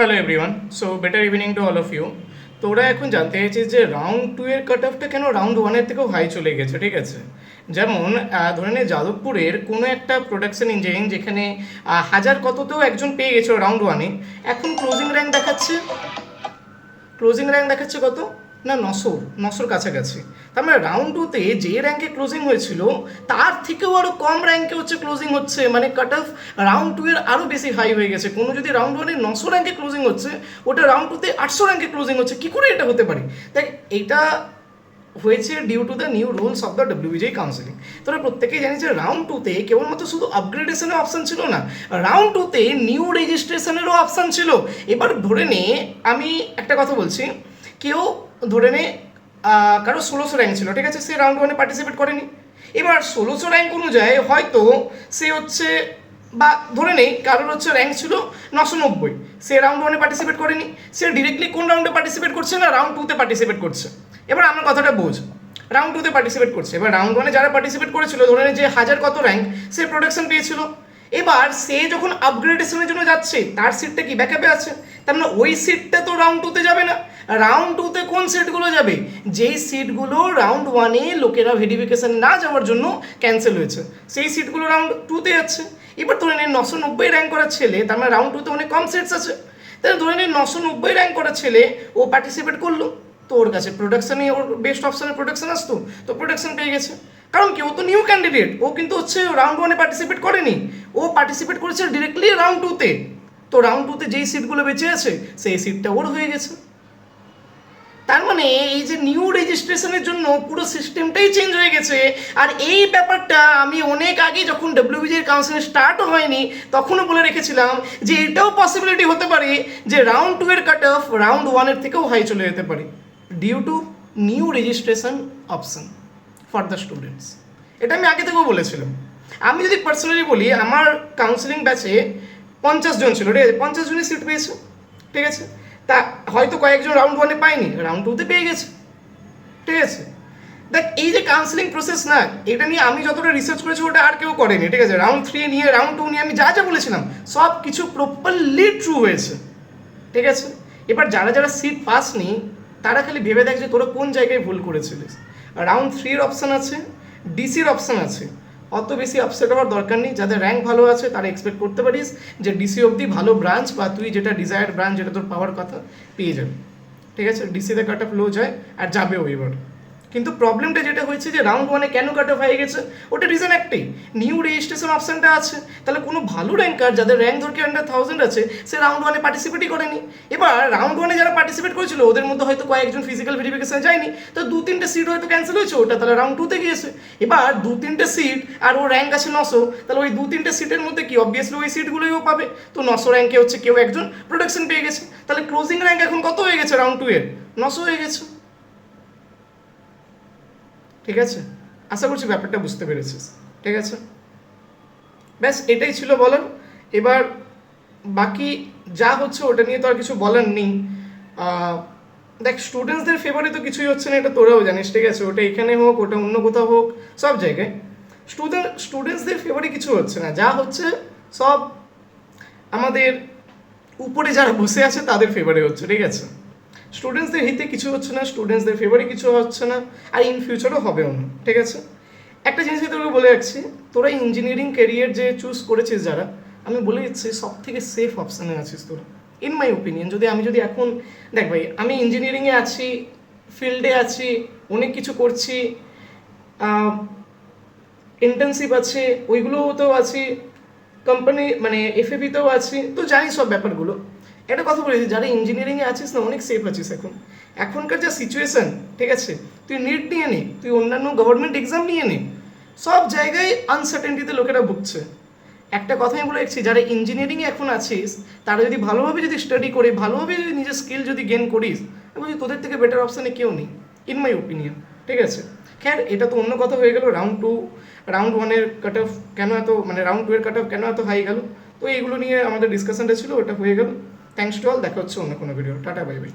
Hello everyone, so better evening to all of you. তোরা এখন জানতে চাইছিস যে রাউন্ড টু এর কাট অফটা কেন রাউন্ড ওয়ানের থেকেও হাই চলে গেছে, ঠিক আছে? যেমন ধরে নে যাদবপুরের কোনো একটা প্রোডাকশন ইঞ্জিনিয়ারিং যেখানে হাজার কততেও একজন পেয়ে গেছে রাউন্ড ওয়ানে, এখন ক্লোজিং র্যাঙ্ক দেখাচ্ছে কত না, 900 কাছাকাছি। তার মানে রাউন্ড টুতে যে র্যাঙ্কে ক্লোজিং হয়েছিল তার থেকেও আরও কম র্যাঙ্কে হচ্ছে ক্লোজিং হচ্ছে, মানে কাট অফ রাউন্ড টু এর আরও বেশি হাই হয়ে গেছে। কোনো যদি রাউন্ড ওয়ানে 900 র্যাঙ্কে ক্লোজিং হচ্ছে, ওটা রাউন্ড টুতে 800 র্যাঙ্কে ক্লোজিং হচ্ছে। কী করে এটা হতে পারে? দেখ, এইটা হয়েছে due to the new rules of the WBJEE counselling. তোরা প্রত্যেকেই জানিস যে রাউন্ড টুতে কেবলমাত্র শুধু আপগ্রেডেশনের অপশান ছিল না, রাউন্ড টুতে নিউ রেজিস্ট্রেশনেরও অপশান ছিল। এবার ধরে নে, আমি একটা কথা বলছি, কেউ ধরে নে কারো 1600 র্যাঙ্ক ছিল, ঠিক আছে, সে রাউন্ড ওয়ানে পার্টিসিপেট করেনি। এবার 1600 র্যাঙ্ক অনুযায়ী হয়তো সে হচ্ছে, বা ধরে নেই কারোর হচ্ছে র্যাঙ্ক ছিল 990, সে রাউন্ড ওয়ানে পার্টিসিপেট করেনি, সে ডিরেক্টলি কোন রাউন্ডে পার্টিসিপেট করছে না, রাউন্ড টুতে পার্টিসিপেট করছে। এবার আমার কথাটা বোঝ, রাউন্ড টুতে পার্টিসিপেট করছে, এবার রাউন্ড ওয়ানে যারা পার্টিসিপেট করেছিল, ধরে নে যে হাজার কত র্যাঙ্ক, সে প্রোডাকশন পেয়েছিল। এবার সে যখন আপগ্রেডেশনের জন্য যাচ্ছে, তার সিটটা কি ব্যাকআপে আছে, তার মানে ওই সিটটা তো রাউন্ড টুতে যাবে না। রাউন্ড টুতে কোন সিটগুলো যাবে? যেই সিটগুলো রাউন্ড ওয়ানে লোকেরা ভেরিফিকেশন না যাওয়ার জন্য ক্যান্সেল হয়েছে, সেই সিটগুলো রাউন্ড টুতে যাচ্ছে। এবার ধরে নিন 990 র্যাঙ্ক করা ছেলে, তার মানে রাউন্ড টুতে অনেক কম সিটস আছে, তাহলে ধরে নিন 990 র্যাঙ্ক করা ছেলে ও পার্টিসিপেট করলো, তো ওর কাছে প্রোডাকশানে ওর বেস্ট অপশানে প্রোডাকশান আসতো, তো প্রোডাকশান পেয়ে গেছে। কারণ কেউ তো নিউ ক্যান্ডিডেট, ও কিন্তু হচ্ছে রাউন্ড ওয়ানে পার্টিসিপেট করেনি, ও পার্টিসিপেট করেছে ডিরেক্টলি রাউন্ড টুতে। তো রাউন্ড টুতে যেই সিটগুলো বেঁচে আছে, সেই সিটটা ওর হয়ে গেছে। তার মানে এই যে নিউ রেজিস্ট্রেশনের জন্য পুরো সিস্টেমটাই চেঞ্জ হয়ে গেছে। আর এই ব্যাপারটা আমি অনেক আগে যখন ডব্লিউবিজির কাউন্সিলিং স্টার্টও হয়নি তখনও বলে রেখেছিলাম যে এটাও পসিবিলিটি হতে পারে যে রাউন্ড টু এর কাট অফ রাউন্ড ওয়ানের থেকেও হাই চলে যেতে পারে, due to new registration option for the students. এটা আমি আগে থেকেও বলেছিলাম। আমি যদি পার্সোনালি বলি, আমার কাউন্সিলিং ব্যাচে 50 জন ছিল, ঠিক আছে, 50 জনের সিট পেয়েছে, ঠিক আছে। তা হয়তো কয়েকজন রাউন্ড ওয়ানে পায়নি, রাউন্ড টুতে পেয়ে গেছে, ঠিক আছে। দেখ, এই যে কাউন্সিলিং প্রসেস না, এটা নিয়ে আমি যতটা রিসার্চ করেছি ওটা আর কেউ করেনি, ঠিক আছে। রাউন্ড 3 নিয়ে, রাউন্ড 2 নিয়ে আমি যা যা বলেছিলাম সব কিছু প্রপারলি ট্রু হয়েছে, ঠিক আছে। এবার যারা যারা সিট পাসনি তারা খালি ভেবে দেখ যে তোরা কোন জায়গায় ভুল করেছিলিস। রাউন্ড 3-র অপশান আছে, ডিসির অপশান আছে, অত বেশি আপসেট হওয়ার দরকার নেই। যাদের র্যাঙ্ক ভালো আছে তারা এক্সপেক্ট করতে পারিস যে ডিসি অবধি ভালো ব্রাঞ্চ, বা তুই যেটা ডিজায়ার্ড ব্রাঞ্চ, যেটা তোর পাওয়ার কথা, পেয়ে যাবে, ঠিক আছে। ডিসিতে কাট অফ লো যায় আর যাবেও এবার। কিন্তু প্রবলেমটা যেটা হয়েছে যে রাউন্ড ওয়ানে কেন কাট অফ হয়ে গেছে, ওটা রিজন একটাই, নিউ রেজিস্ট্রেশন অপশানটা আছে। তাহলে কোনো ভালো র্যাঙ্কার যাদের র্যাঙ্ক ধরকে আন্ডার 1000 আছে, সে রাউন্ড ওয়ানে পার্টিসিপেটই করেনি। এবার রাউন্ড ওয়ানে যারা পার্টিসিপেট করেছিল ওদের মধ্যে হয়তো কয়েকজন ফিজিক্যাল ভেরিফিকেশনে যায়নি, তো 2-3টে সিট হয়তো ক্যান্সেল হয়েছে, ওটা তাহলে রাউন্ড টুতে গিয়েছে। এবার 2-3টে সিট আর ওর র্যাঙ্ক আছে 900, তাহলে ওই 2-3টে সিটের মধ্যে কি অবভিয়াসলি ওই সিটগুলোই ও পাবে। তো 900 র্যাঙ্কে হচ্ছে কেউ একজন প্রোডাকশন পেয়ে গেছে, তাহলে ক্লোজিং র্যাঙ্ক এখন কত হয়ে গেছে রাউন্ড 2 এর? 900 হয়ে গেছে, ঠিক আছে। আশা করছি ব্যাপারটা বুঝতে পেরেছিস, ঠিক আছে। ব্যাস এটাই ছিল বলার। এবার বাকি যা হচ্ছে ওটা নিয়ে তো আর কিছু বলার নেই। দেখ, স্টুডেন্টসদের ফেভারে তো কিছুই হচ্ছে না, এটা তোরাও জানিস, ঠিক আছে। ওটা এখানে হোক, ওটা অন্য কোথাও হোক, সব জায়গায় স্টুডেন্টসদের ফেভারে কিছু হচ্ছে না, যা হচ্ছে সব আমাদের উপরে যারা বসে আছে তাদের ফেভারে হচ্ছে, ঠিক আছে। স্টুডেন্টসদের হিতে কিছু হচ্ছে না, স্টুডেন্টসদের ফেভারে কিছু হচ্ছে না, আর ইন ফিউচারও হবেও না, ঠিক আছে। একটা জিনিস তোকে বলে রাখছি, তোরা ইঞ্জিনিয়ারিং ক্যারিয়ার যে চুজ করেছিস যারা, আমি বলে দিচ্ছি সব থেকে সেফ অপশানে আছিস তোরা, ইন মাই ওপিনিয়ন। আমি যদি এখন দেখ ভাই, আমি ইঞ্জিনিয়ারিংয়ে আছি, ফিল্ডে আছি, অনেক কিছু করছি, ইন্টার্নশিপ আছে, ওইগুলোতেও আছি, কোম্পানি মানে এফএবিতেও আছি, তো জানি সব ব্যাপারগুলো। একটা কথা বলেছি, যারা ইঞ্জিনিয়ারিংয়ে আছিস না, অনেক সেফ আছিস এখনকার যা সিচুয়েশান, ঠিক আছে। তুই নিট নিয়ে নে, তুই অন্যান্য গভর্নমেন্ট এক্সাম নিয়ে নে, সব জায়গায় আনসার্টেনটিতে লোকেরা ভুগছে। একটা কথা আমি বলে রাখছি, যারা ইঞ্জিনিয়ারিংয়ে এখন আছিস তারা যদি ভালোভাবে যদি স্টাডি করে, ভালোভাবে যদি নিজের স্কিল যদি গেন করিস, আমি বলছি তোদের থেকে বেটার অপশানে কেউ নেই, ইন মাই ওপিনিয়ন, ঠিক আছে। খ্যার, এটা তো অন্য কথা হয়ে গেল। রাউন্ড 1-এর কাট অফ কেন এত, মানে রাউন্ড 2-এর কাট অফ কেন এত হাই গেল, তো এইগুলো নিয়ে আমাদের ডিসকাশনটা ছিল, ওটা হয়ে গেল। থ্যাঙ্কস টু অল, দেখা হচ্ছে অন্য কোনো ভিডিও। Tata, bye bye.